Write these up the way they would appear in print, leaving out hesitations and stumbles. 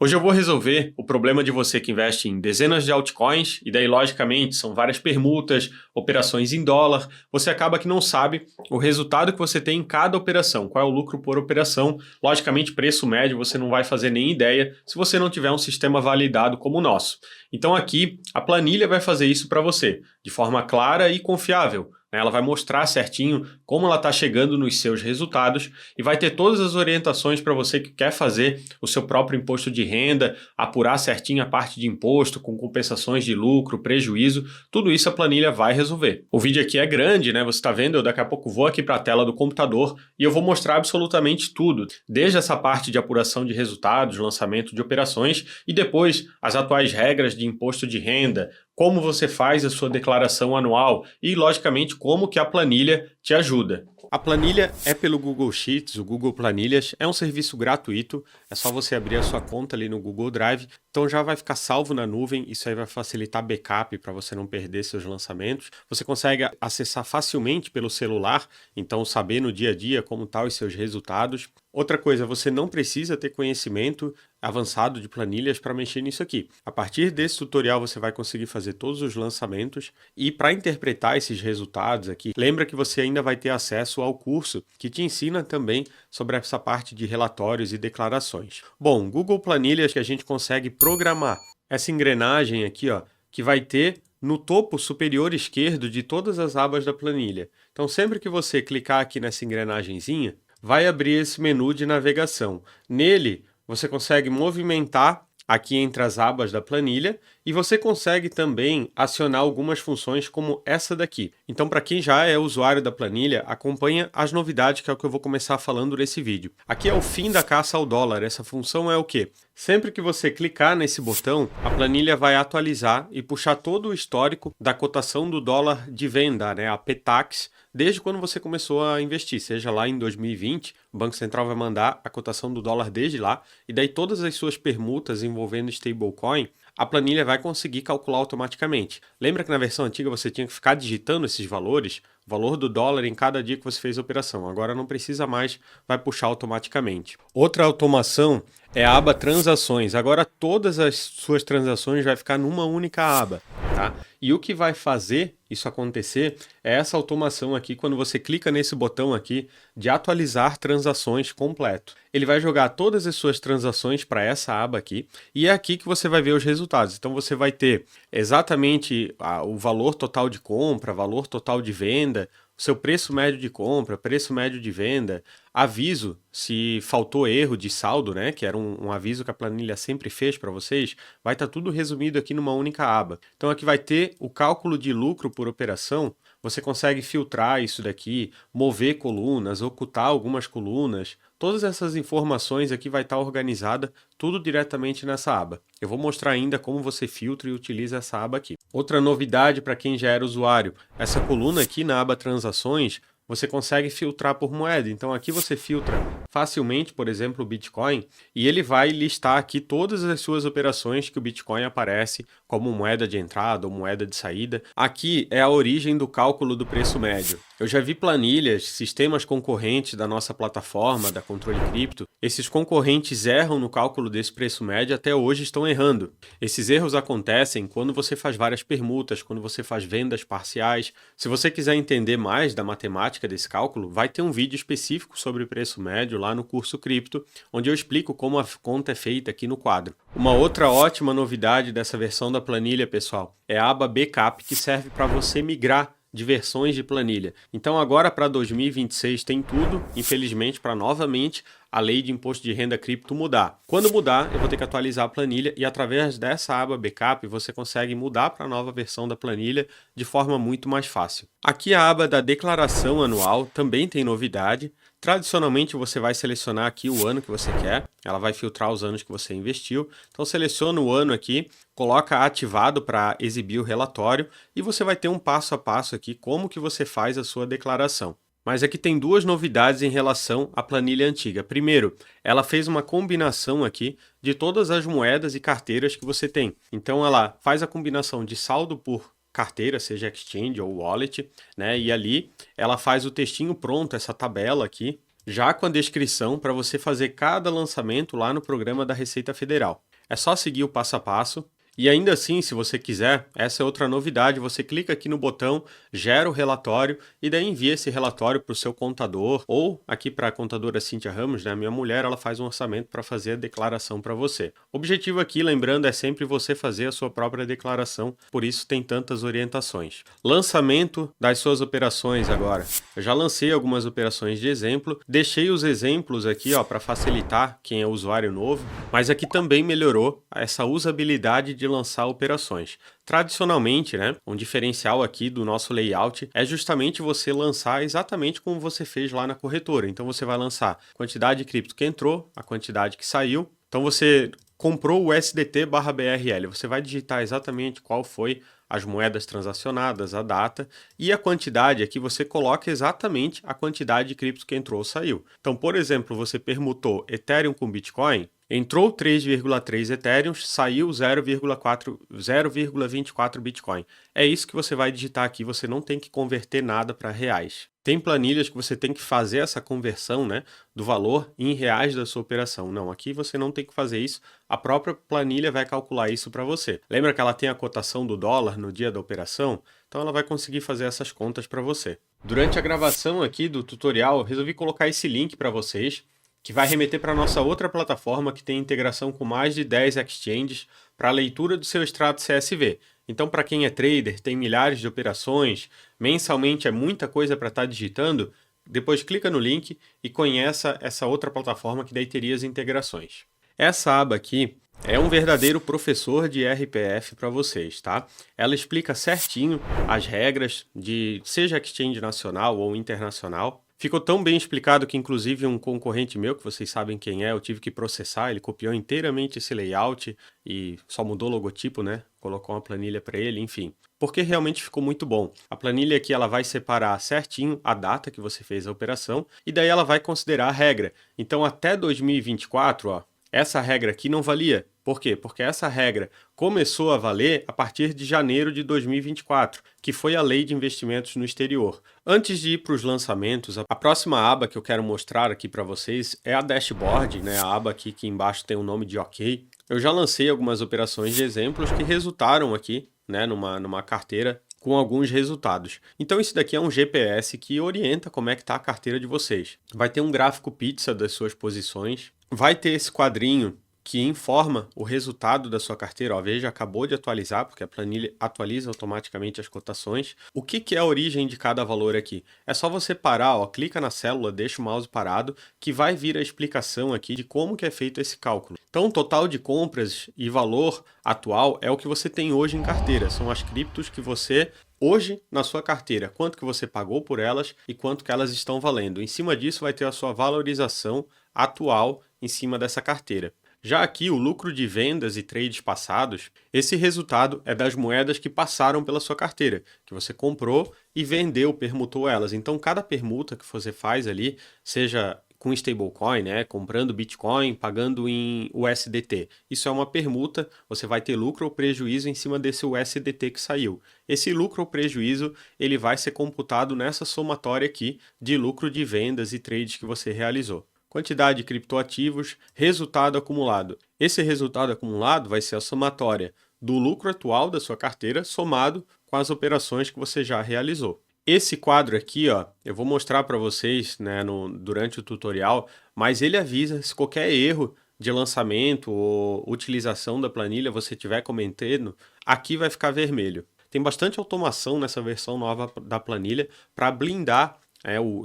Hoje eu vou resolver o problema de você que investe em dezenas de altcoins e daí, logicamente, são várias permutas, operações em dólar. Você acaba que não sabe o resultado que você tem em cada operação, qual é o lucro por operação. Logicamente, preço médio você não vai fazer nem ideia se você não tiver um sistema validado como o nosso. Então aqui, a planilha vai fazer isso para você, de forma clara e confiável. Ela vai mostrar certinho como ela está chegando nos seus resultados e vai ter todas as orientações para você que quer fazer o seu próprio imposto de renda, apurar certinho a parte de imposto com compensações de lucro, prejuízo, tudo isso a planilha vai resolver. O vídeo aqui é grande, né? Você está vendo? Eu daqui a pouco vou aqui para a tela do computador e eu vou mostrar absolutamente tudo, desde essa parte de apuração de resultados, lançamento de operações e depois as atuais regras de imposto de renda, como você faz a sua declaração anual e, logicamente, como que a planilha te ajuda. A planilha é pelo Google Sheets, o Google Planilhas, é um serviço gratuito, é só você abrir a sua conta ali no Google Drive, então já vai ficar salvo na nuvem, isso aí vai facilitar backup para você não perder seus lançamentos. Você consegue acessar facilmente pelo celular, então saber no dia a dia como estão os seus resultados. Outra coisa, você não precisa ter conhecimento avançado de planilhas para mexer nisso aqui. A partir desse tutorial você vai conseguir fazer todos os lançamentos e para interpretar esses resultados aqui, lembra que você ainda vai ter acesso ao curso que te ensina também sobre essa parte de relatórios e declarações. Bom, Google Planilhas que a gente consegue programar essa engrenagem aqui, ó, que vai ter no topo superior esquerdo de todas as abas da planilha. Então sempre que você clicar aqui nessa engrenagenzinha, vai abrir esse menu de navegação. Nele, você consegue movimentar aqui entre as abas da planilha e você consegue também acionar algumas funções como essa daqui. Então, para quem já é usuário da planilha, acompanha as novidades que é o que eu vou começar falando nesse vídeo. Aqui é o fim da caça ao dólar. Essa função é o quê? Sempre que você clicar nesse botão, a planilha vai atualizar e puxar todo o histórico da cotação do dólar de venda, né, a PTAX, desde quando você começou a investir, seja lá em 2020, o Banco Central vai mandar a cotação do dólar desde lá, e daí todas as suas permutas envolvendo stablecoin, a planilha vai conseguir calcular automaticamente. Lembra que na versão antiga você tinha que ficar digitando esses valores? O valor do dólar em cada dia que você fez a operação. Agora não precisa mais, vai puxar automaticamente. Outra automação é a aba Transações. Agora todas as suas transações vai ficar numa única aba, tá? E o que vai fazer isso acontecer é essa automação aqui, quando você clica nesse botão aqui de atualizar transações completo. Ele vai jogar todas as suas transações para essa aba aqui e é aqui que você vai ver os resultados. Então você vai ter exatamente o valor total de compra, valor total de venda, o seu preço médio de compra, preço médio de venda, aviso se faltou erro de saldo, né, que era um aviso que a planilha sempre fez para vocês, vai estar tudo resumido aqui numa única aba. Então aqui vai ter o cálculo de lucro por operação, você consegue filtrar isso daqui, mover colunas, ocultar algumas colunas, todas essas informações aqui vai estar organizada tudo diretamente nessa aba. Eu vou mostrar ainda como você filtra e utiliza essa aba aqui. Outra novidade para quem já era usuário, essa coluna aqui na aba Transações, você consegue filtrar por moeda. Então aqui você filtra facilmente, por exemplo, o Bitcoin, e ele vai listar aqui todas as suas operações que o Bitcoin aparece como moeda de entrada ou moeda de saída. Aqui é a origem do cálculo do preço médio. Eu já vi planilhas, sistemas concorrentes da nossa plataforma, da Controle Cripto. Esses concorrentes erram no cálculo desse preço médio, até hoje estão errando. Esses erros acontecem quando você faz várias permutas, quando você faz vendas parciais. Se você quiser entender mais da matemática desse cálculo, vai ter um vídeo específico sobre o preço médio lá no curso Cripto, onde eu explico como a conta é feita aqui no quadro. Uma outra ótima novidade dessa versão da planilha, pessoal, é a aba Backup, que serve para você migrar de versões de planilha. Então agora para 2026 tem tudo, infelizmente, para novamente a lei de imposto de renda cripto mudar. Quando mudar, eu vou ter que atualizar a planilha e através dessa aba Backup você consegue mudar para a nova versão da planilha de forma muito mais fácil. Aqui a aba da declaração anual também tem novidade. Tradicionalmente você vai selecionar aqui o ano que você quer, ela vai filtrar os anos que você investiu. Então seleciona o ano aqui, coloca ativado para exibir o relatório e você vai ter um passo a passo aqui como que você faz a sua declaração. Mas aqui tem duas novidades em relação à planilha antiga. Primeiro, ela fez uma combinação aqui de todas as moedas e carteiras que você tem. Então ela faz a combinação de saldo por carteira, seja exchange ou wallet, né? E ali ela faz o textinho pronto, essa tabela aqui, já com a descrição para você fazer cada lançamento lá no programa da Receita Federal. É só seguir o passo a passo. E ainda assim, se você quiser, essa é outra novidade, você clica aqui no botão, gera o relatório e daí envia esse relatório para o seu contador ou aqui para a contadora Cíntia Ramos, né, minha mulher, ela faz um orçamento para fazer a declaração para você. O objetivo aqui, lembrando, é sempre você fazer a sua própria declaração, por isso tem tantas orientações. Lançamento das suas operações agora. Eu já lancei algumas operações de exemplo, deixei os exemplos aqui para facilitar quem é usuário novo, mas aqui também melhorou essa usabilidade de lançar operações. Tradicionalmente, né, um diferencial aqui do nosso layout é justamente você lançar exatamente como você fez lá na corretora. Então você vai lançar a quantidade de cripto que entrou, a quantidade que saiu. Então você comprou o USDT/BRL, você vai digitar exatamente qual foi as moedas transacionadas, a data e a quantidade aqui você coloca exatamente a quantidade de cripto que entrou ou saiu. Então, por exemplo, você permutou Ethereum com Bitcoin, entrou 3,3 Ethereum, saiu 0,24 Bitcoin. É isso que você vai digitar aqui, você não tem que converter nada para reais. Tem planilhas que você tem que fazer essa conversão, né, do valor em reais da sua operação. Não, aqui você não tem que fazer isso, a própria planilha vai calcular isso para você. Lembra que ela tem a cotação do dólar no dia da operação? Então ela vai conseguir fazer essas contas para você. Durante a gravação aqui do tutorial, eu resolvi colocar esse link para vocês, que vai remeter para a nossa outra plataforma que tem integração com mais de 10 exchanges para a leitura do seu extrato CSV. Então, para quem é trader, tem milhares de operações, mensalmente é muita coisa para estar digitando, depois clica no link e conheça essa outra plataforma que daí teria as integrações. Essa aba aqui é um verdadeiro professor de RPF para vocês, tá? Ela explica certinho as regras de seja exchange nacional ou internacional. Ficou tão bem explicado que, inclusive, um concorrente meu, que vocês sabem quem é, eu tive que processar, ele copiou inteiramente esse layout e só mudou o logotipo, né? Colocou uma planilha para ele, enfim. Porque realmente ficou muito bom. A planilha aqui ela vai separar certinho a data que você fez a operação e daí ela vai considerar a regra. Então, até 2024, ó, essa regra aqui não valia. Por quê? Porque essa regra começou a valer a partir de janeiro de 2024, que foi a Lei de Investimentos no Exterior. Antes de ir para os lançamentos, a próxima aba que eu quero mostrar aqui para vocês é a Dashboard, né? A aba aqui que embaixo tem o nome de OK. Eu já lancei algumas operações de exemplos que resultaram aqui, né, numa carteira com alguns resultados. Então isso daqui é um GPS que orienta como é que está a carteira de vocês. Vai ter um gráfico pizza das suas posições, vai ter esse quadrinho que informa o resultado da sua carteira. Ó, veja, acabou de atualizar, porque a planilha atualiza automaticamente as cotações. O que é a origem de cada valor aqui? É só você parar, ó, clica na célula, deixa o mouse parado, que vai vir a explicação aqui de como que é feito esse cálculo. Então, o total de compras e valor atual é o que você tem hoje em carteira. São as criptos que você hoje na sua carteira, quanto que você pagou por elas e quanto que elas estão valendo. Em cima disso vai ter a sua valorização atual em cima dessa carteira. Já aqui, o lucro de vendas e trades passados, esse resultado é das moedas que passaram pela sua carteira, que você comprou e vendeu, permutou elas. Então, cada permuta que você faz ali, seja com stablecoin, né, comprando Bitcoin, pagando em USDT, isso é uma permuta, você vai ter lucro ou prejuízo em cima desse USDT que saiu. Esse lucro ou prejuízo, ele vai ser computado nessa somatória aqui de lucro de vendas e trades que você realizou. Quantidade de criptoativos, resultado acumulado. Esse resultado acumulado vai ser a somatória do lucro atual da sua carteira somado com as operações que você já realizou. Esse quadro aqui, ó, eu vou mostrar para vocês, né, durante o tutorial, mas ele avisa se qualquer erro de lançamento ou utilização da planilha você estiver cometendo, aqui vai ficar vermelho. Tem bastante automação nessa versão nova da planilha para blindar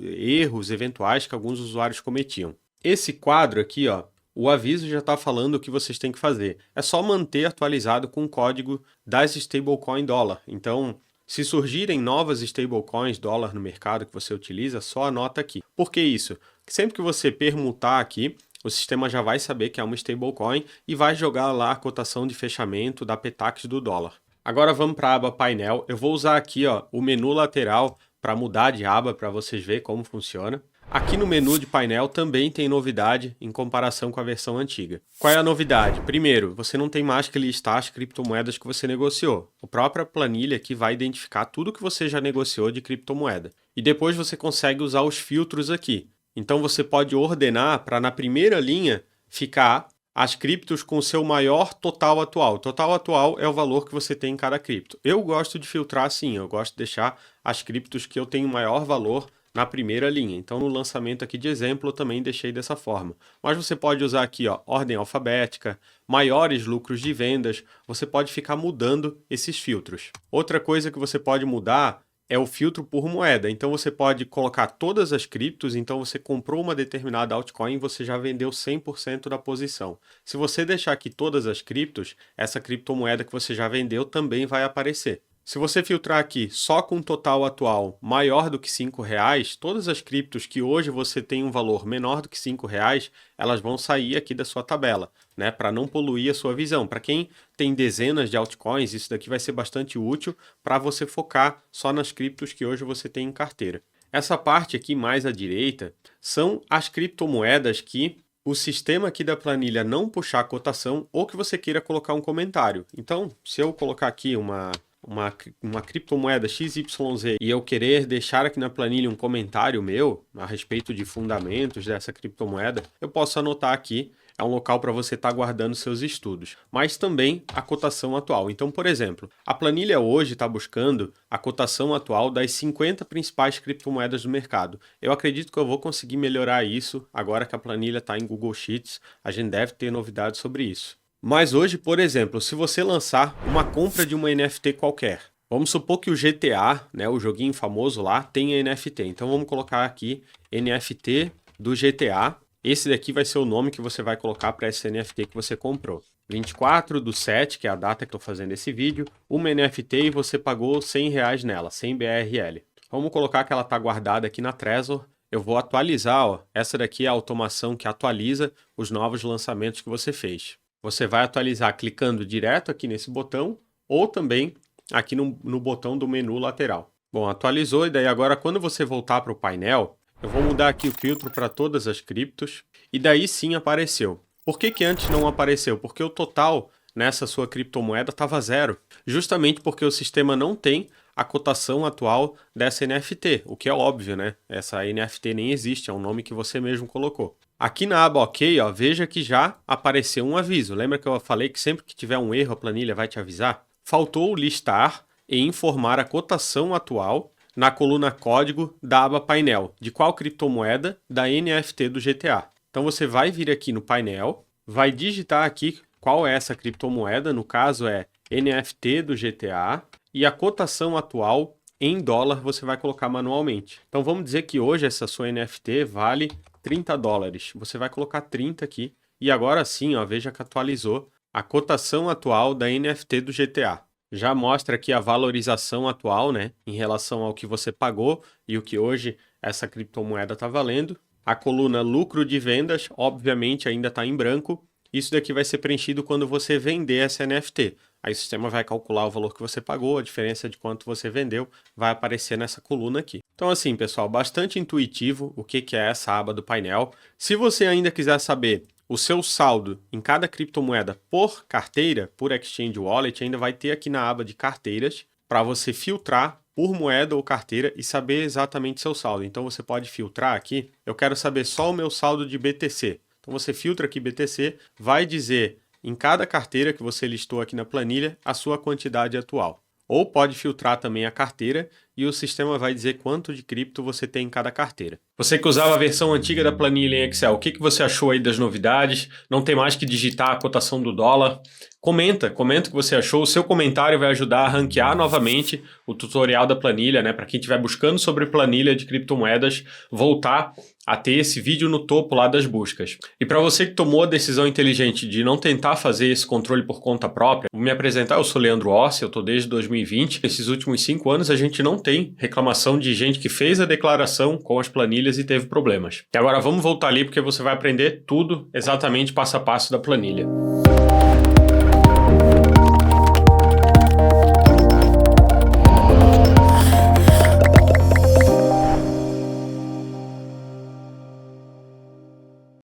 erros eventuais que alguns usuários cometiam. Esse quadro aqui, ó, o aviso já está falando o que vocês têm que fazer. É só manter atualizado com o código das stablecoin dólar. Então, se surgirem novas stablecoins dólar no mercado que você utiliza, só anota aqui. Por que isso? Sempre que você permutar aqui, o sistema já vai saber que é uma stablecoin e vai jogar lá a cotação de fechamento da Petax do dólar. Agora vamos para a aba painel. Eu vou usar aqui, ó, o menu lateral para mudar de aba para vocês verem como funciona. Aqui no menu de painel também tem novidade em comparação com a versão antiga. Qual é a novidade? Primeiro, você não tem mais que listar as criptomoedas que você negociou. A própria planilha aqui vai identificar tudo que você já negociou de criptomoeda. E depois você consegue usar os filtros aqui. Então você pode ordenar para na primeira linha ficar as criptos com o seu maior total atual. Total atual é o valor que você tem em cada cripto. Eu gosto de filtrar assim, eu gosto de deixar as criptos que eu tenho maior valor na primeira linha. Então, no lançamento aqui de exemplo, eu também deixei dessa forma. Mas você pode usar aqui, ó, ordem alfabética, maiores lucros de vendas, você pode ficar mudando esses filtros. Outra coisa que você pode mudar é o filtro por moeda. Então você pode colocar todas as criptos, então você comprou uma determinada altcoin, você já vendeu 100% da posição. Se você deixar aqui todas as criptos, essa criptomoeda que você já vendeu também vai aparecer. Se você filtrar aqui só com o total atual maior do que R$5, todas as criptos que hoje você tem um valor menor do que R$5, elas vão sair aqui da sua tabela, né? Para não poluir a sua visão. Para quem tem dezenas de altcoins, isso daqui vai ser bastante útil para você focar só nas criptos que hoje você tem em carteira. Essa parte aqui mais à direita são as criptomoedas que o sistema aqui da planilha não puxar a cotação ou que você queira colocar um comentário. Então, se eu colocar aqui uma criptomoeda XYZ e eu querer deixar aqui na planilha um comentário meu a respeito de fundamentos dessa criptomoeda, eu posso anotar aqui, é um local para você estar guardando seus estudos, mas também a cotação atual. Então, por exemplo, a planilha hoje está buscando a cotação atual das 50 principais criptomoedas do mercado. Eu acredito que eu vou conseguir melhorar isso agora que a planilha está em Google Sheets, a gente deve ter novidades sobre isso. Mas hoje, por exemplo, se você lançar uma compra de uma NFT qualquer, vamos supor que o GTA, né, o joguinho famoso lá, tenha NFT. Então vamos colocar aqui NFT do GTA. Esse daqui vai ser o nome que você vai colocar para esse NFT que você comprou. 24/7, que é a data que estou fazendo esse vídeo, uma NFT e você pagou R$100 nela, 100 BRL. Vamos colocar que ela está guardada aqui na Trezor. Eu vou atualizar, ó. Essa daqui é a automação que atualiza os novos lançamentos que você fez. Você vai atualizar clicando direto aqui nesse botão ou também aqui no botão do menu lateral. Bom, atualizou e daí agora quando você voltar para o painel, eu vou mudar aqui o filtro para todas as criptos e daí sim apareceu. Por que que antes não apareceu? Porque o total nessa sua criptomoeda estava zero. Justamente porque o sistema não tem a cotação atual dessa NFT, o que é óbvio, né? Essa NFT nem existe, é um nome que você mesmo colocou. Aqui na aba OK, ó, veja que já apareceu um aviso. Lembra que eu falei que sempre que tiver um erro a planilha vai te avisar? Faltou listar e informar a cotação atual na coluna código da aba painel. De qual criptomoeda? Da NFT do GTA. Então você vai vir aqui no painel, vai digitar aqui qual é essa criptomoeda, no caso é NFT do GTA, e a cotação atual em dólar você vai colocar manualmente. Então vamos dizer que hoje essa sua NFT vale $30. Você vai colocar 30 aqui e agora sim, ó, veja que atualizou a cotação atual da NFT do GTA. Já mostra aqui a valorização atual, né, em relação ao que você pagou e o que hoje essa criptomoeda está valendo. A coluna lucro de vendas, obviamente, ainda está em branco. Isso daqui vai ser preenchido quando você vender essa NFT. Aí o sistema vai calcular o valor que você pagou, a diferença de quanto você vendeu, vai aparecer nessa coluna aqui. Então assim, pessoal, bastante intuitivo o que é essa aba do painel. Se você ainda quiser saber o seu saldo em cada criptomoeda por carteira, por Exchange Wallet, ainda vai ter aqui na aba de carteiras para você filtrar por moeda ou carteira e saber exatamente seu saldo. Então você pode filtrar aqui, eu quero saber só o meu saldo de BTC. Então você filtra aqui BTC, vai dizer em cada carteira que você listou aqui na planilha a sua quantidade atual. Ou pode filtrar também a carteira e o sistema vai dizer quanto de cripto você tem em cada carteira. Você que usava a versão antiga da planilha em Excel, o que você achou aí das novidades? Não tem mais que digitar a cotação do dólar? Comenta o que você achou. O seu comentário vai ajudar a ranquear novamente o tutorial da planilha, né? Para quem estiver buscando sobre planilha de criptomoedas, voltar a ter esse vídeo no topo lá das buscas. E para você que tomou a decisão inteligente de não tentar fazer esse controle por conta própria, vou me apresentar, eu sou Leandro Orsi, eu estou desde 2020. Nesses últimos 5 anos a gente não tem reclamação de gente que fez a declaração com as planilhas e teve problemas. E agora vamos voltar ali porque você vai aprender tudo exatamente passo a passo da planilha.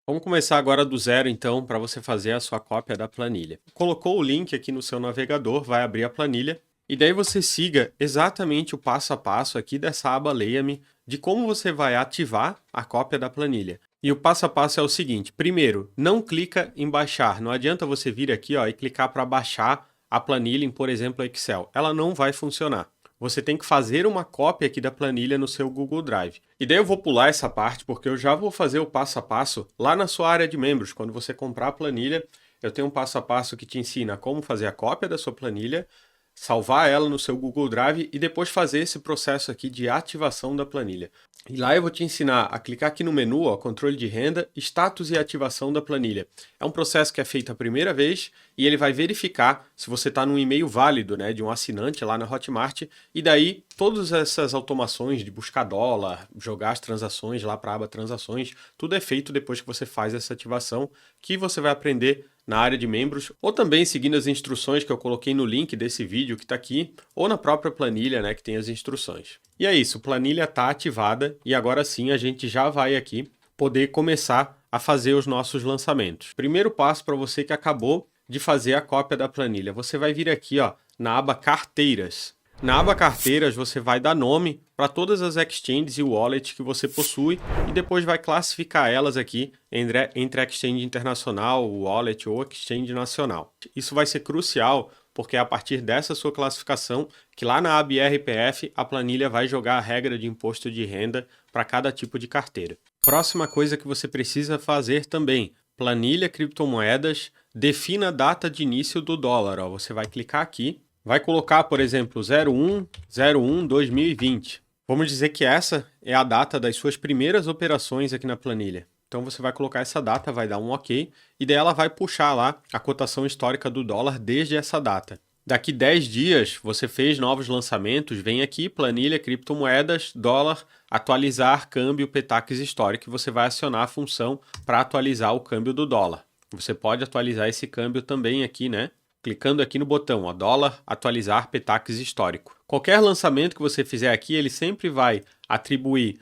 Vamos começar agora do zero, então, para você fazer a sua cópia da planilha. Colocou o link aqui no seu navegador, vai abrir a planilha, e daí você siga exatamente o passo a passo aqui dessa aba Leia-me, de como você vai ativar a cópia da planilha. E o passo a passo é o seguinte: primeiro, não clica em baixar. Não adianta você vir aqui, ó, e clicar para baixar a planilha em, por exemplo, Excel. Ela não vai funcionar. Você tem que fazer uma cópia aqui da planilha no seu Google Drive. E daí eu vou pular essa parte porque eu já vou fazer o passo a passo lá na sua área de membros. Quando você comprar a planilha, eu tenho um passo a passo que te ensina como fazer a cópia da sua planilha, salvar ela no seu Google Drive e depois fazer esse processo aqui de ativação da planilha. E lá eu vou te ensinar a clicar aqui no menu, ó, controle de renda, status e ativação da planilha. É um processo que é feito a primeira vez e ele vai verificar se você está num e-mail válido, né, de um assinante lá na Hotmart, e daí todas essas automações de buscar dólar, jogar as transações lá para a aba transações, tudo é feito depois que você faz essa ativação, que você vai aprender na área de membros, ou também seguindo as instruções que eu coloquei no link desse vídeo que está aqui, ou na própria planilha, né, que tem as instruções. E é isso, a planilha está ativada e agora sim a gente já vai aqui poder começar a fazer os nossos lançamentos. Primeiro passo para você que acabou de fazer a cópia da planilha, você vai vir aqui, ó, na aba carteiras. Na aba carteiras você vai dar nome para todas as exchanges e wallets que você possui e depois vai classificar elas aqui entre exchange internacional, wallet ou exchange nacional. Isso vai ser crucial porque é a partir dessa sua classificação que lá na aba IRPF a planilha vai jogar a regra de imposto de renda para cada tipo de carteira. Próxima coisa que você precisa fazer também, planilha criptomoedas, defina a data de início do dólar. Ó, você vai clicar aqui. Vai colocar, por exemplo, 01/01/2020. Vamos dizer que essa é a data das suas primeiras operações aqui na planilha. Então você vai colocar essa data, vai dar um OK, e daí ela vai puxar lá a cotação histórica do dólar desde essa data. Daqui 10 dias, você fez novos lançamentos, vem aqui, planilha, criptomoedas, dólar, atualizar câmbio PETAX histórico, e você vai acionar a função para atualizar o câmbio do dólar. Você pode atualizar esse câmbio também aqui, né? Clicando aqui no botão, ó, dólar, atualizar PETAX histórico. Qualquer lançamento que você fizer aqui, ele sempre vai atribuir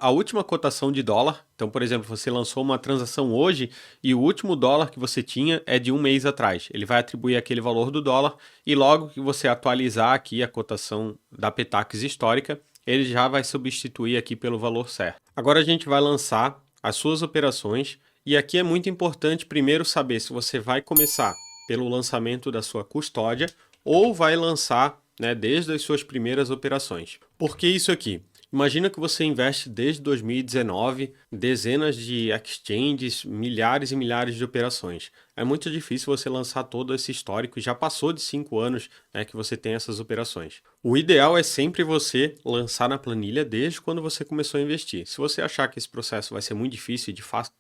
a última cotação de dólar. Então, por exemplo, você lançou uma transação hoje e o último dólar que você tinha é de um mês atrás. Ele vai atribuir aquele valor do dólar e logo que você atualizar aqui a cotação da PETAX histórica, ele já vai substituir aqui pelo valor certo. Agora a gente vai lançar as suas operações e aqui é muito importante primeiro saber se você vai começar pelo lançamento da sua custódia ou vai lançar, né, desde as suas primeiras operações. Por que isso aqui? Imagina que você investe desde 2019, dezenas de exchanges, milhares e milhares de operações. É muito difícil você lançar todo esse histórico e já passou de 5 anos, né, que você tem essas operações. O ideal é sempre você lançar na planilha desde quando você começou a investir. Se você achar que esse processo vai ser muito difícil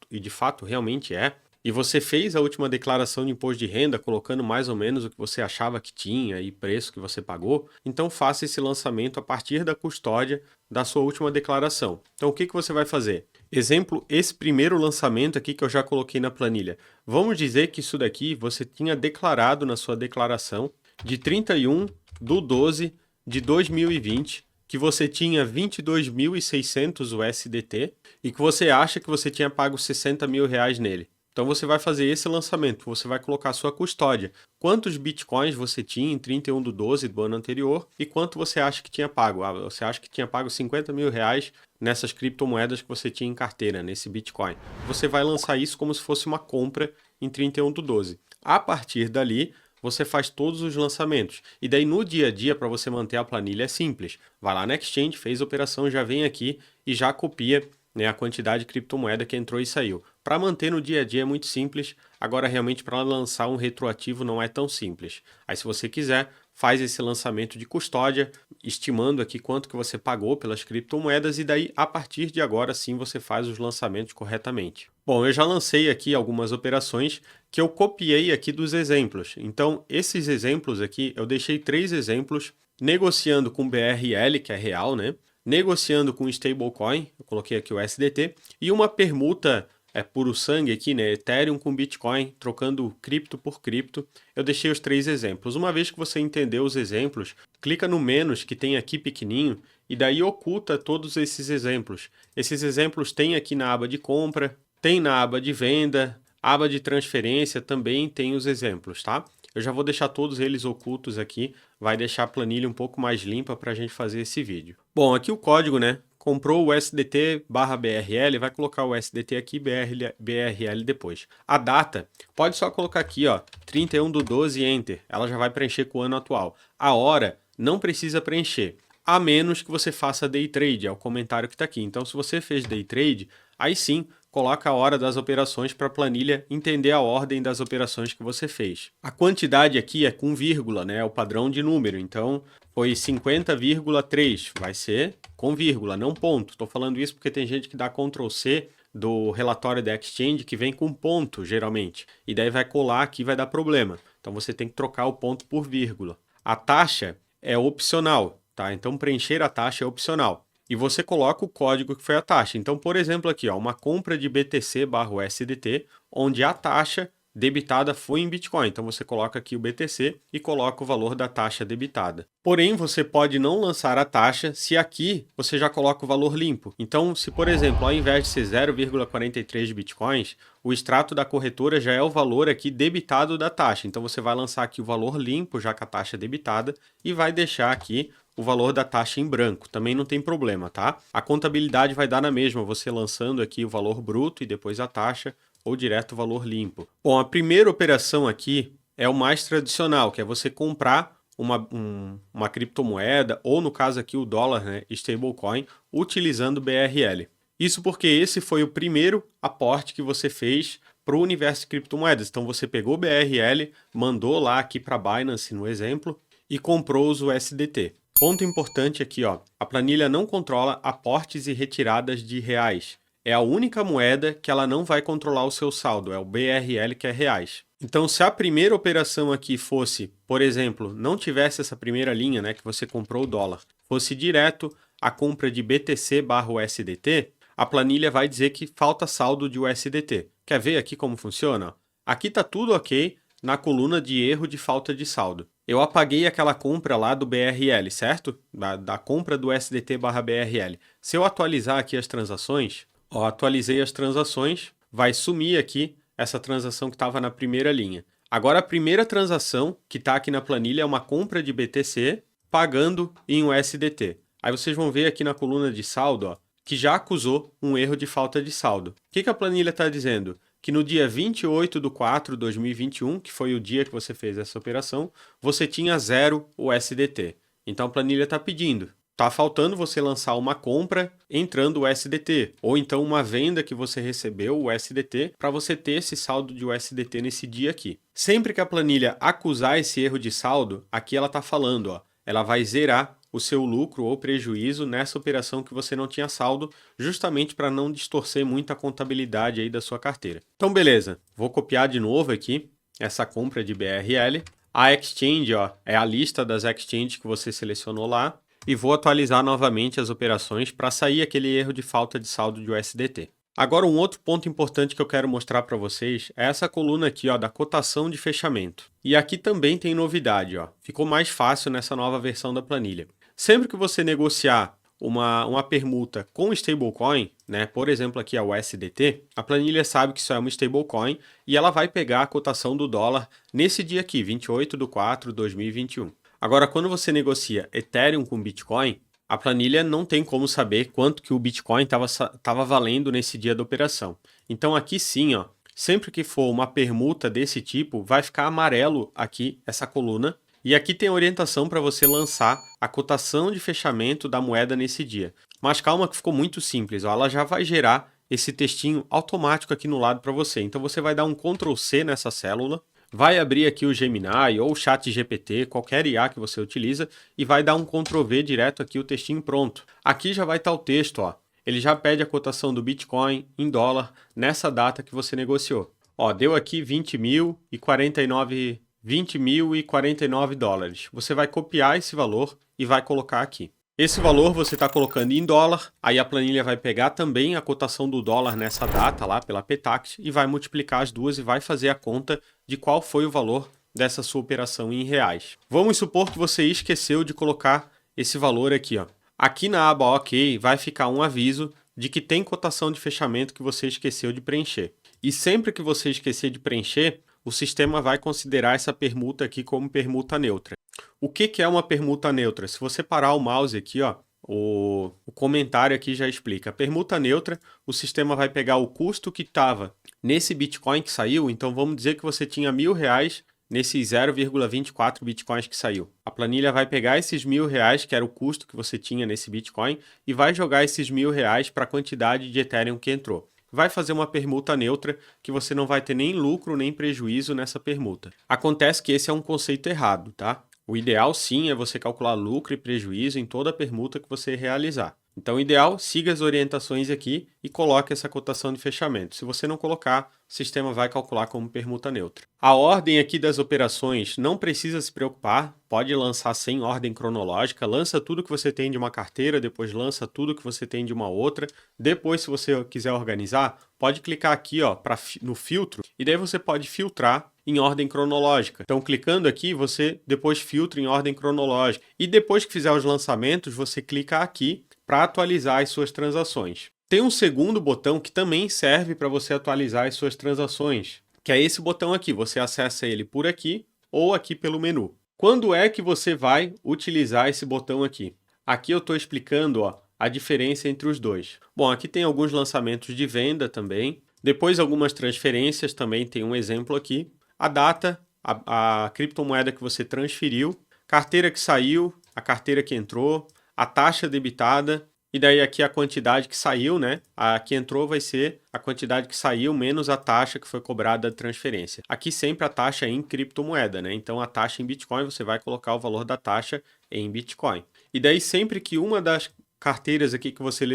e de fato realmente é, e você fez a última declaração de imposto de renda colocando mais ou menos o que você achava que tinha e preço que você pagou, então faça esse lançamento a partir da custódia da sua última declaração. Então o que você vai fazer? Exemplo, esse primeiro lançamento aqui que eu já coloquei na planilha. Vamos dizer que isso daqui você tinha declarado na sua declaração de 31/12 de 2020, que você tinha 22.600 USDT e que você acha que você tinha pago 60 mil reais nele. Então você vai fazer esse lançamento, você vai colocar a sua custódia. Quantos bitcoins você tinha em 31/12 do ano anterior e quanto você acha que tinha pago? Ah, você acha que tinha pago 50 mil reais nessas criptomoedas que você tinha em carteira, nesse bitcoin. Você vai lançar isso como se fosse uma compra em 31/12. A partir dali, você faz todos os lançamentos. E daí no dia a dia, para você manter a planilha, é simples. Vai lá na Exchange, fez a operação, já vem aqui e já copia, né, a quantidade de criptomoeda que entrou e saiu. Para manter no dia a dia é muito simples, agora realmente para lançar um retroativo não é tão simples. Aí se você quiser, faz esse lançamento de custódia, estimando aqui quanto que você pagou pelas criptomoedas e daí a partir de agora sim você faz os lançamentos corretamente. Bom, eu já lancei aqui algumas operações que eu copiei aqui dos exemplos. Então esses exemplos aqui, eu deixei 3 exemplos negociando com BRL, que é real, né? Negociando com stablecoin, eu coloquei aqui o SDT, e uma permuta puro sangue aqui, né? Ethereum com Bitcoin, trocando cripto por cripto. Eu deixei os 3 exemplos. Uma vez que você entendeu os exemplos, clica no menos que tem aqui pequenininho e daí oculta todos esses exemplos. Esses exemplos tem aqui na aba de compra, tem na aba de venda, aba de transferência também tem os exemplos, tá? Eu já vou deixar todos eles ocultos aqui, vai deixar a planilha um pouco mais limpa para a gente fazer esse vídeo. Bom, aqui o código, né? comprou o USDT/BRL, vai colocar o USDT aqui, BRL depois. A data, pode só colocar aqui, ó, 31/12, Enter. Ela já vai preencher com o ano atual. A hora, não precisa preencher, a menos que você faça day trade, é o comentário que está aqui. Então, se você fez day trade, aí sim, coloca a hora das operações para a planilha entender a ordem das operações que você fez. A quantidade aqui é com vírgula, né? É o padrão de número. Então, foi 50,3, vai ser com vírgula, não ponto. Estou falando isso porque tem gente que dá Ctrl C do relatório da Exchange que vem com ponto, geralmente. E daí vai colar aqui, vai dar problema. Então, você tem que trocar o ponto por vírgula. A taxa é opcional, tá? Então, preencher a taxa é opcional. E você coloca o código que foi a taxa. Então, por exemplo, aqui, ó, uma compra de BTC/USDT, onde a taxa debitada foi em Bitcoin. Então, você coloca aqui o BTC e coloca o valor da taxa debitada. Porém, você pode não lançar a taxa se aqui você já coloca o valor limpo. Então, se, por exemplo, ao invés de ser 0,43 Bitcoins, o extrato da corretora já é o valor aqui debitado da taxa. Então, você vai lançar aqui o valor limpo, já com a taxa debitada, e vai deixar aqui o valor da taxa em branco, também não tem problema, tá? A contabilidade vai dar na mesma, você lançando aqui o valor bruto e depois a taxa, ou direto o valor limpo. Bom, a primeira operação aqui é o mais tradicional, que é você comprar uma criptomoeda, ou no caso aqui o dólar, né, stablecoin, utilizando BRL. Isso porque esse foi o primeiro aporte que você fez para o universo de criptomoedas. Então você pegou BRL, mandou lá aqui para a Binance, no exemplo, e comprou os USDT. Ponto importante aqui, ó, a planilha não controla aportes e retiradas de reais. É a única moeda que ela não vai controlar o seu saldo, é o BRL, que é reais. Então, se a primeira operação aqui fosse, por exemplo, não tivesse essa primeira linha, né, que você comprou o dólar, fosse direto a compra de BTC/USDT, a planilha vai dizer que falta saldo de USDT. Quer ver aqui como funciona? Aqui está tudo ok na coluna de erro de falta de saldo. Eu apaguei aquela compra lá do BRL, certo? Da compra do USDT/BRL. Se eu atualizar aqui as transações, ó, atualizei as transações, vai sumir aqui essa transação que estava na primeira linha. Agora a primeira transação que está aqui na planilha é uma compra de BTC pagando em USDT. Aí vocês vão ver aqui na coluna de saldo, ó, que já acusou um erro de falta de saldo. O que a planilha está dizendo? Que no dia 28/4/2021, que foi o dia que você fez essa operação, você tinha 0 USDT. Então a planilha está pedindo. Está faltando você lançar uma compra entrando o USDT, ou então uma venda que você recebeu o USDT para você ter esse saldo de USDT nesse dia aqui. Sempre que a planilha acusar esse erro de saldo, aqui ela está falando, ó, ela vai zerar o seu lucro ou prejuízo nessa operação que você não tinha saldo, justamente para não distorcer muito a contabilidade aí da sua carteira. Então, beleza. Vou copiar de novo aqui essa compra de BRL. A exchange, ó, é a lista das exchanges que você selecionou lá. E vou atualizar novamente as operações para sair aquele erro de falta de saldo de USDT. Agora, um outro ponto importante que eu quero mostrar para vocês é essa coluna aqui, ó, da cotação de fechamento. E aqui também tem novidade, ó. Ficou mais fácil nessa nova versão da planilha. Sempre que você negociar uma permuta com stablecoin, né, por exemplo aqui a USDT, a planilha sabe que isso é uma stablecoin e ela vai pegar a cotação do dólar nesse dia aqui, 28/4/2021. Agora, quando você negocia Ethereum com Bitcoin, a planilha não tem como saber quanto que o Bitcoin estava valendo nesse dia da operação. Então aqui sim, ó, sempre que for uma permuta desse tipo, vai ficar amarelo aqui essa coluna. E aqui tem a orientação para você lançar a cotação de fechamento da moeda nesse dia. Mas calma que ficou muito simples, ó, ela já vai gerar esse textinho automático aqui no lado para você. Então você vai dar um Ctrl C nessa célula, vai abrir aqui o Gemini ou o ChatGPT, qualquer IA que você utiliza, e vai dar um Ctrl V direto aqui, o textinho pronto. Aqui já vai estar o texto, ó. Ele já pede a cotação do Bitcoin em dólar nessa data que você negociou. Ó, deu aqui 20.049 dólares. Você vai copiar esse valor e vai colocar aqui. Esse valor você está colocando em dólar, aí a planilha vai pegar também a cotação do dólar nessa data lá pela Petax e vai multiplicar as duas e vai fazer a conta de qual foi o valor dessa sua operação em reais. Vamos supor que você esqueceu de colocar esse valor aqui, ó. Aqui na aba OK vai ficar um aviso de que tem cotação de fechamento que você esqueceu de preencher. E sempre que você esquecer de preencher, o sistema vai considerar essa permuta aqui como permuta neutra. O que é uma permuta neutra? Se você parar o mouse aqui, ó, O comentário aqui já explica. Permuta neutra, o sistema vai pegar o custo que estava nesse Bitcoin que saiu, então vamos dizer que você tinha R$1.000 nesses 0,24 Bitcoins que saiu. A planilha vai pegar esses R$1.000, que era o custo que você tinha nesse Bitcoin, e vai jogar esses R$1.000 para a quantidade de Ethereum que entrou. Vai fazer uma permuta neutra, que você não vai ter nem lucro nem prejuízo nessa permuta. Acontece que esse é um conceito errado, tá? O ideal sim é você calcular lucro e prejuízo em toda a permuta que você realizar. Então, o ideal, siga as orientações aqui e coloque essa cotação de fechamento. Se você não colocar, o sistema vai calcular como permuta neutra. A ordem aqui das operações não precisa se preocupar, pode lançar sem ordem cronológica, lança tudo que você tem de uma carteira, depois lança tudo que você tem de uma outra. Depois, se você quiser organizar, pode clicar aqui ó, no filtro e daí você pode filtrar em ordem cronológica. Então, clicando aqui, você depois filtra em ordem cronológica. E depois que fizer os lançamentos, você clica aqui para atualizar as suas transações. Tem um segundo botão que também serve para você atualizar as suas transações, que é esse botão aqui. Você acessa ele por aqui ou aqui pelo menu. Quando é que você vai utilizar esse botão aqui? Aqui eu estou explicando ó, a diferença entre os dois. Bom, aqui tem alguns lançamentos de venda também. Depois algumas transferências, também tem um exemplo aqui. A data, a criptomoeda que você transferiu, carteira que saiu, a carteira que entrou, a taxa debitada, e daí aqui a quantidade que saiu, né? A que entrou vai ser a quantidade que saiu menos a taxa que foi cobrada da transferência. Aqui sempre a taxa é em criptomoeda, né? Então a taxa em Bitcoin, você vai colocar o valor da taxa em Bitcoin. E daí sempre que uma das carteiras aqui que você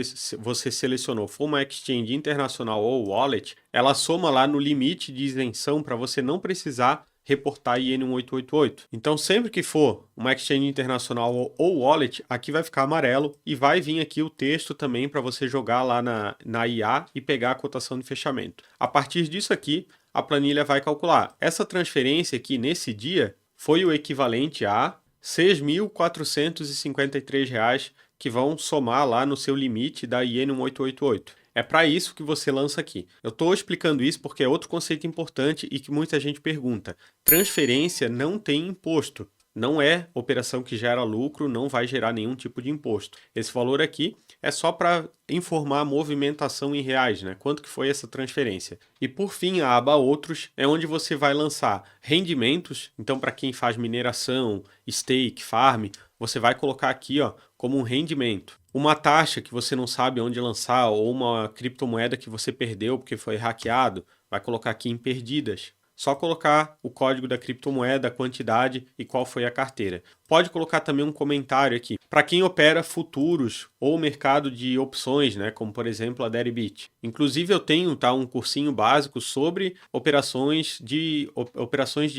selecionou for uma exchange internacional ou wallet, ela soma lá no limite de isenção para você não precisar reportar IN 1888. Então, sempre que for uma exchange internacional ou wallet, aqui vai ficar amarelo e vai vir aqui o texto também para você jogar lá na IA e pegar a cotação de fechamento. A partir disso aqui, a planilha vai calcular. Essa transferência aqui nesse dia foi o equivalente a R$ 6.453 que vão somar lá no seu limite da IN 1888. É para isso que você lança aqui. Eu estou explicando isso porque é outro conceito importante e que muita gente pergunta. Transferência não tem imposto. Não é operação que gera lucro, não vai gerar nenhum tipo de imposto. Esse valor aqui é só para informar a movimentação em reais, né? Quanto que foi essa transferência. E por fim, a aba Outros é onde você vai lançar rendimentos. Então, para quem faz mineração, stake, farm, você vai colocar aqui ó, como um rendimento. Uma taxa que você não sabe onde lançar ou uma criptomoeda que você perdeu porque foi hackeado, vai colocar aqui em perdidas. Só colocar o código da criptomoeda, a quantidade e qual foi a carteira. Pode colocar também um comentário aqui. Para quem opera futuros ou mercado de opções, né, como por exemplo a Deribit. Inclusive eu tenho um cursinho básico sobre operações de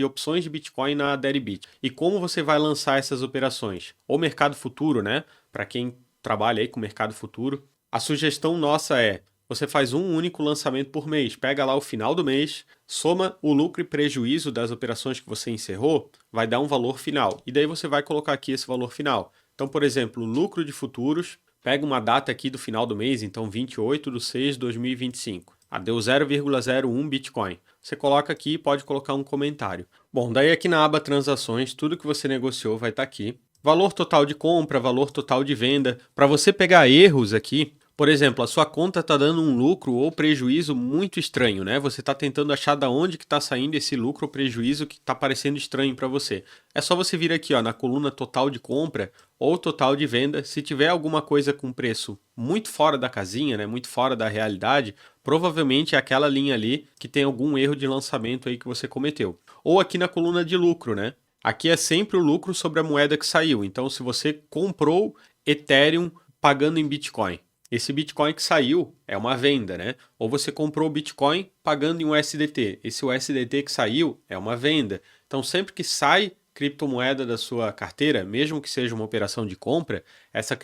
opções de Bitcoin na Deribit. E como você vai lançar essas operações? Ou mercado futuro, né? Para quem trabalha aí com mercado futuro. A sugestão nossa é: você faz um único lançamento por mês, pega lá o final do mês, soma o lucro e prejuízo das operações que você encerrou, vai dar um valor final. E daí você vai colocar aqui esse valor final. Então, por exemplo, lucro de futuros, pega uma data aqui do final do mês, então 28/6/2025. Deu 0,01 Bitcoin. Você coloca aqui e pode colocar um comentário. Bom, daí aqui na aba transações, tudo que você negociou vai estar aqui. Valor total de compra, valor total de venda. Para você pegar erros aqui, por exemplo, a sua conta está dando um lucro ou prejuízo muito estranho, né? Você está tentando achar de onde que está saindo esse lucro ou prejuízo que está parecendo estranho para você. É só você vir aqui ó, na coluna total de compra ou total de venda. Se tiver alguma coisa com preço muito fora da casinha, né? Muito fora da realidade, provavelmente é aquela linha ali que tem algum erro de lançamento aí que você cometeu. Ou aqui na coluna de lucro, né? Aqui é sempre o lucro sobre a moeda que saiu. Então, se você comprou Ethereum pagando em Bitcoin, esse Bitcoin que saiu é uma venda, né? Ou você comprou o Bitcoin pagando em USDT. Esse USDT que saiu é uma venda. Então, sempre que sai criptomoeda da sua carteira, mesmo que seja uma operação de compra, essa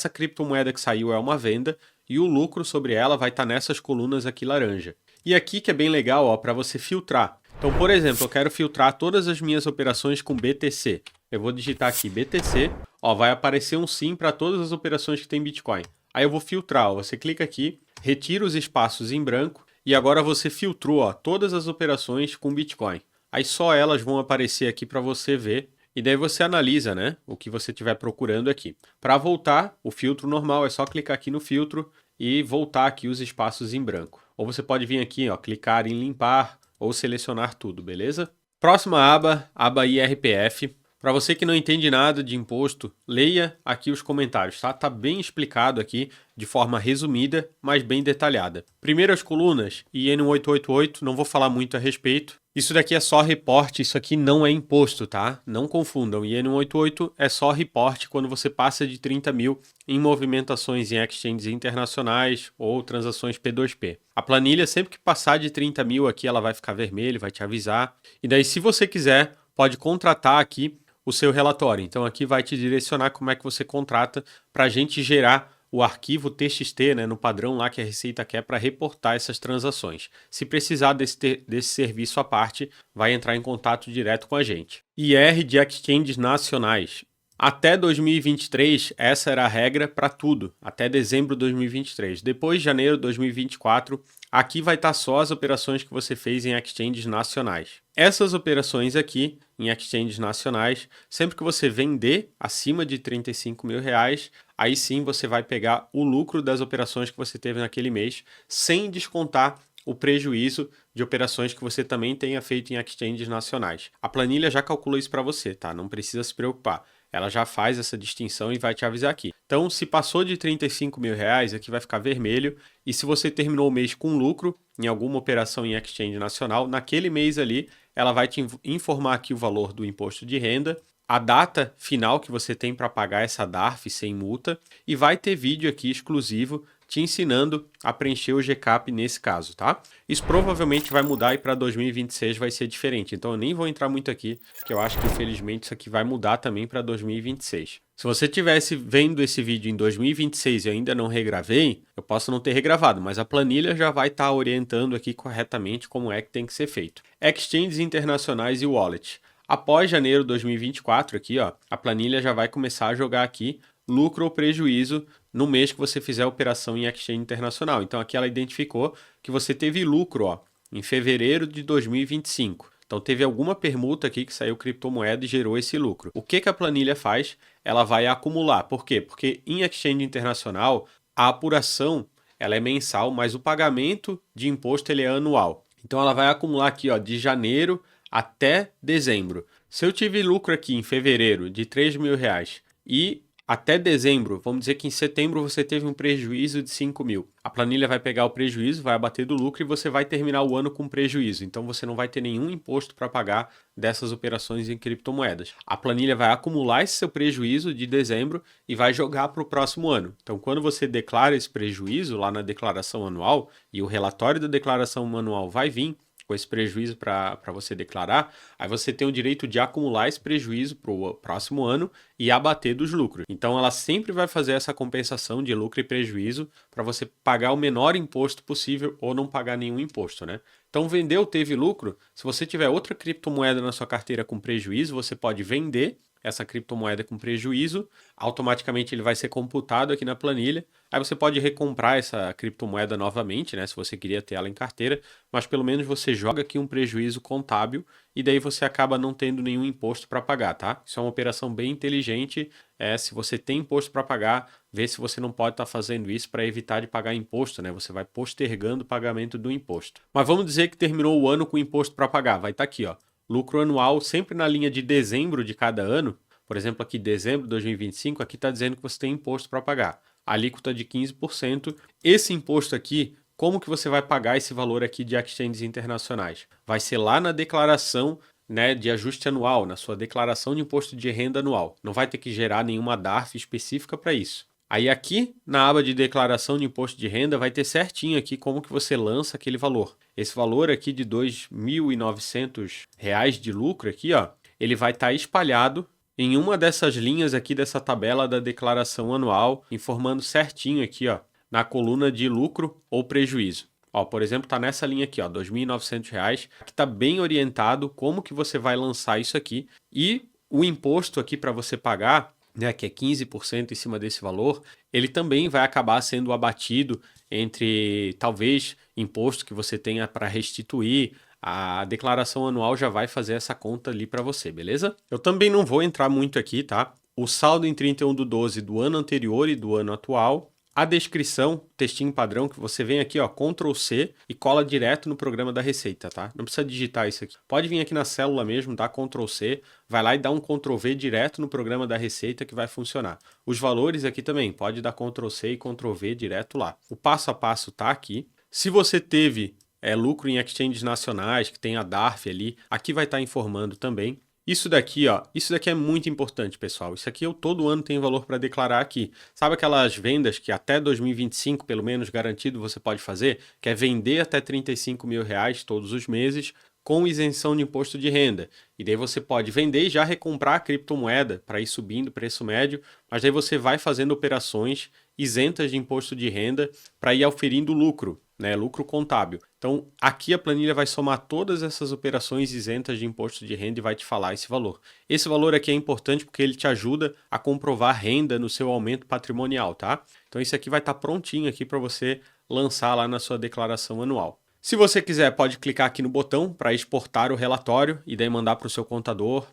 criptomoeda que saiu é uma venda e o lucro sobre ela vai estar nessas colunas aqui laranja. E aqui que é bem legal para você filtrar. Então, por exemplo, eu quero filtrar todas as minhas operações com BTC. Eu vou digitar aqui BTC, ó, vai aparecer um sim para todas as operações que tem Bitcoin. Aí eu vou filtrar, ó, você clica aqui, retira os espaços em branco e agora você filtrou ó, todas as operações com Bitcoin. Aí só elas vão aparecer aqui para você ver. e daí você analisa, né, o que você estiver procurando aqui. Para voltar, o filtro normal é só clicar aqui no filtro e voltar aqui os espaços em branco. Ou você pode vir aqui, ó, clicar em limpar ou selecionar tudo, beleza? Próxima aba, aba IRPF. Para você que não entende nada de imposto, leia aqui os comentários, tá? Tá bem explicado aqui, de forma resumida, mas bem detalhada. Primeiro as colunas, IN 888, não vou falar muito a respeito. Isso daqui é só reporte, isso aqui não é imposto, tá? Não confundam, IN 188 é só reporte quando você passa de 30 mil em movimentações em exchanges internacionais ou transações P2P. A planilha, sempre que passar de 30 mil aqui, ela vai ficar vermelha, vai te avisar. E daí, se você quiser, pode contratar aqui o seu relatório. Então aqui vai te direcionar como é que você contrata para a gente gerar o arquivo TXT, né, no padrão lá que a Receita quer para reportar essas transações. Se precisar desse serviço à parte, vai entrar em contato direto com a gente. IR de exchanges nacionais. Até 2023, essa era a regra para tudo, até dezembro de 2023. Depois de janeiro de 2024, aqui vai estar só as operações que você fez em exchanges nacionais. Essas operações aqui, em exchanges nacionais, sempre que você vender acima de 35 mil reais, aí sim você vai pegar o lucro das operações que você teve naquele mês, sem descontar o prejuízo de operações que você também tenha feito em exchanges nacionais. A planilha já calculou isso para você, tá? Não precisa se preocupar. Ela já faz essa distinção e vai te avisar aqui. Então, se passou de 35 mil reais, aqui vai ficar vermelho. E se você terminou o mês com lucro em alguma operação em exchange nacional, naquele mês ali, ela vai te informar aqui o valor do imposto de renda, a data final que você tem para pagar essa DARF sem multa e vai ter vídeo aqui exclusivo te ensinando a preencher o GCAP nesse caso, tá? Isso provavelmente vai mudar e para 2026 vai ser diferente, então eu nem vou entrar muito aqui, porque eu acho que infelizmente isso aqui vai mudar também para 2026. Se você estivesse vendo esse vídeo em 2026 e eu ainda não regravei, eu posso não ter regravado, mas a planilha já vai estar orientando aqui corretamente como é que tem que ser feito. Exchanges internacionais e wallet. Após janeiro de 2024, aqui, ó, a planilha já vai começar a jogar aqui lucro ou prejuízo no mês que você fizer a operação em exchange internacional. Então aqui ela identificou que você teve lucro, ó, em fevereiro de 2025. Então teve alguma permuta aqui que saiu criptomoeda e gerou esse lucro. O que a planilha faz? Ela vai acumular. Por quê? Porque em exchange internacional a apuração ela é mensal, mas o pagamento de imposto ele é anual. Então ela vai acumular aqui, ó, de janeiro até dezembro. Se eu tive lucro aqui em fevereiro de 3 mil reais e até dezembro, vamos dizer que em setembro você teve um prejuízo de 5 mil. A planilha vai pegar o prejuízo, vai abater do lucro e você vai terminar o ano com prejuízo. Então você não vai ter nenhum imposto para pagar dessas operações em criptomoedas. A planilha vai acumular esse seu prejuízo de dezembro e vai jogar para o próximo ano. Então quando você declara esse prejuízo lá na declaração anual e o relatório da declaração anual vai vir com esse prejuízo para você declarar, aí você tem o direito de acumular esse prejuízo para o próximo ano e abater dos lucros. Então ela sempre vai fazer essa compensação de lucro e prejuízo para você pagar o menor imposto possível ou não pagar nenhum imposto, né? Então vendeu, teve lucro, se você tiver outra criptomoeda na sua carteira com prejuízo, você pode vender essa criptomoeda com prejuízo, automaticamente ele vai ser computado aqui na planilha. Aí você pode recomprar essa criptomoeda novamente, né, se você queria ter ela em carteira, mas pelo menos você joga aqui um prejuízo contábil e daí você acaba não tendo nenhum imposto para pagar, tá? Isso é uma operação bem inteligente. Se você tem imposto para pagar, vê se você não pode estar fazendo isso para evitar de pagar imposto, né? Você vai postergando o pagamento do imposto. Mas vamos dizer que terminou o ano com imposto para pagar, vai estar aqui, ó. Lucro anual sempre na linha de dezembro de cada ano. Por exemplo, aqui dezembro de 2025, aqui está dizendo que você tem imposto para pagar. Alíquota de 15%. Esse imposto aqui, como que você vai pagar esse valor aqui de exchanges internacionais? Vai ser lá na declaração, né, de ajuste anual, na sua declaração de imposto de renda anual. Não vai ter que gerar nenhuma DARF específica para isso. Aí aqui na aba de declaração de imposto de renda vai ter certinho aqui como que você lança aquele valor. Esse valor aqui de R$ 2.900 de lucro aqui, ó, ele vai estar espalhado em uma dessas linhas aqui dessa tabela da declaração anual, informando certinho aqui, ó, na coluna de lucro ou prejuízo. Ó, por exemplo, está nessa linha aqui, ó, R$ 2.900, que está bem orientado como que você vai lançar isso aqui e o imposto aqui para você pagar, né, que é 15% em cima desse valor, ele também vai acabar sendo abatido entre talvez imposto que você tenha para restituir, a declaração anual já vai fazer essa conta ali para você, beleza? Eu também não vou entrar muito aqui, tá? O saldo em 31/12 do ano anterior e do ano atual, a descrição, textinho padrão, que você vem aqui, ó, Ctrl+C e cola direto no programa da Receita, tá? Não precisa digitar isso aqui. Pode vir aqui na célula mesmo, dá Ctrl+C, vai lá e dá um Ctrl+V direto no programa da Receita que vai funcionar. Os valores aqui também, pode dar Ctrl+C e Ctrl+V direto lá. O passo a passo tá aqui. Se você teve lucro em exchanges nacionais, que tem a DARF ali, aqui vai estar informando também. Isso daqui, ó, isso daqui é muito importante, pessoal. Isso aqui eu todo ano tenho valor para declarar aqui. Sabe aquelas vendas que até 2025, pelo menos garantido, você pode fazer? Que é vender até 35 mil reais todos os meses com isenção de imposto de renda. E daí você pode vender e já recomprar a criptomoeda para ir subindo o preço médio, mas daí você vai fazendo operações isentas de imposto de renda para ir auferindo lucro, né? Lucro contábil. Então, aqui a planilha vai somar todas essas operações isentas de imposto de renda e vai te falar esse valor. Esse valor aqui é importante porque ele te ajuda a comprovar renda no seu aumento patrimonial, tá? Então, isso aqui vai estar prontinho aqui para você lançar lá na sua declaração anual. Se você quiser, pode clicar aqui no botão para exportar o relatório e daí mandar para o seu contador.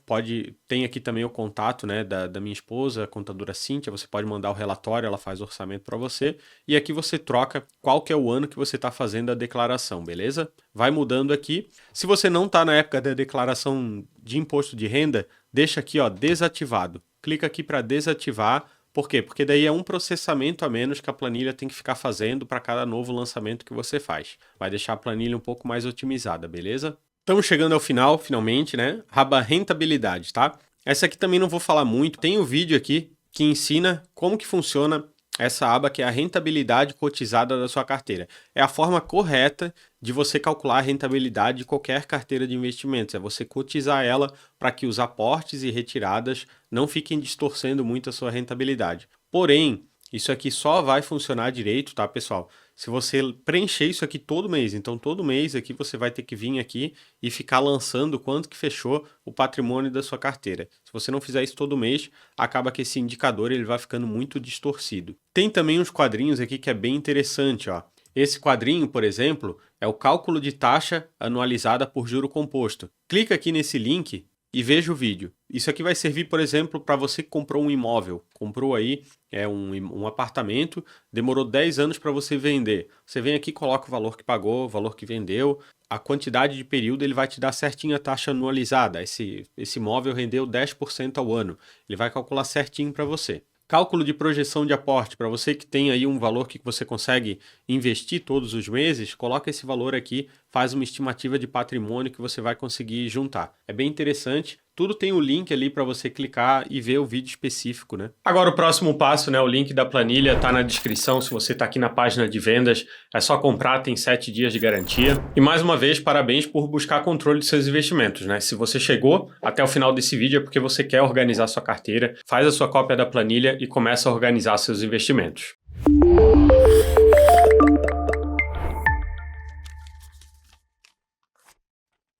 Tem aqui também o contato, né, da minha esposa, a contadora Cíntia. Você pode mandar o relatório, ela faz o orçamento para você. E aqui você troca qual que é o ano que você está fazendo a declaração, beleza? Vai mudando aqui. Se você não está na época da declaração de imposto de renda, deixa aqui, ó, desativado. Clica aqui para desativar. Por quê? Porque daí é um processamento a menos que a planilha tem que ficar fazendo para cada novo lançamento que você faz. Vai deixar a planilha um pouco mais otimizada, beleza? Estamos chegando ao final, finalmente, né? Aba rentabilidade, tá? Essa aqui também não vou falar muito. Tem um vídeo aqui que ensina como que funciona essa aba, que é a rentabilidade cotizada da sua carteira. É a forma correta de você calcular a rentabilidade de qualquer carteira de investimentos. É você cotizar ela para que os aportes e retiradas não fiquem distorcendo muito a sua rentabilidade. Porém, isso aqui só vai funcionar direito, tá, pessoal? Se você preencher isso aqui todo mês. Então, todo mês aqui você vai ter que vir aqui e ficar lançando quanto que fechou o patrimônio da sua carteira. Se você não fizer isso todo mês, acaba que esse indicador ele vai ficando muito distorcido. Tem também uns quadrinhos aqui que é bem interessante, ó. Esse quadrinho, por exemplo, é o cálculo de taxa anualizada por juro composto. Clica aqui nesse link e veja o vídeo. Isso aqui vai servir, por exemplo, para você que comprou um imóvel. Comprou aí um apartamento, demorou 10 anos para você vender. Você vem aqui, coloca o valor que pagou, o valor que vendeu, a quantidade de período, ele vai te dar certinho a taxa anualizada. Esse imóvel rendeu 10% ao ano. Ele vai calcular certinho para você. Cálculo de projeção de aporte, para você que tem aí um valor que você consegue investir todos os meses, coloca esse valor aqui, faz uma estimativa de patrimônio que você vai conseguir juntar. É bem interessante. Tudo tem o link ali para você clicar e ver o vídeo específico, né? Agora o próximo passo, né? O link da planilha está na descrição. Se você está aqui na página de vendas, é só comprar, tem 7 dias de garantia. E mais uma vez, parabéns por buscar controle de seus investimentos, né? Se você chegou até o final desse vídeo é porque você quer organizar sua carteira, faz a sua cópia da planilha e começa a organizar seus investimentos.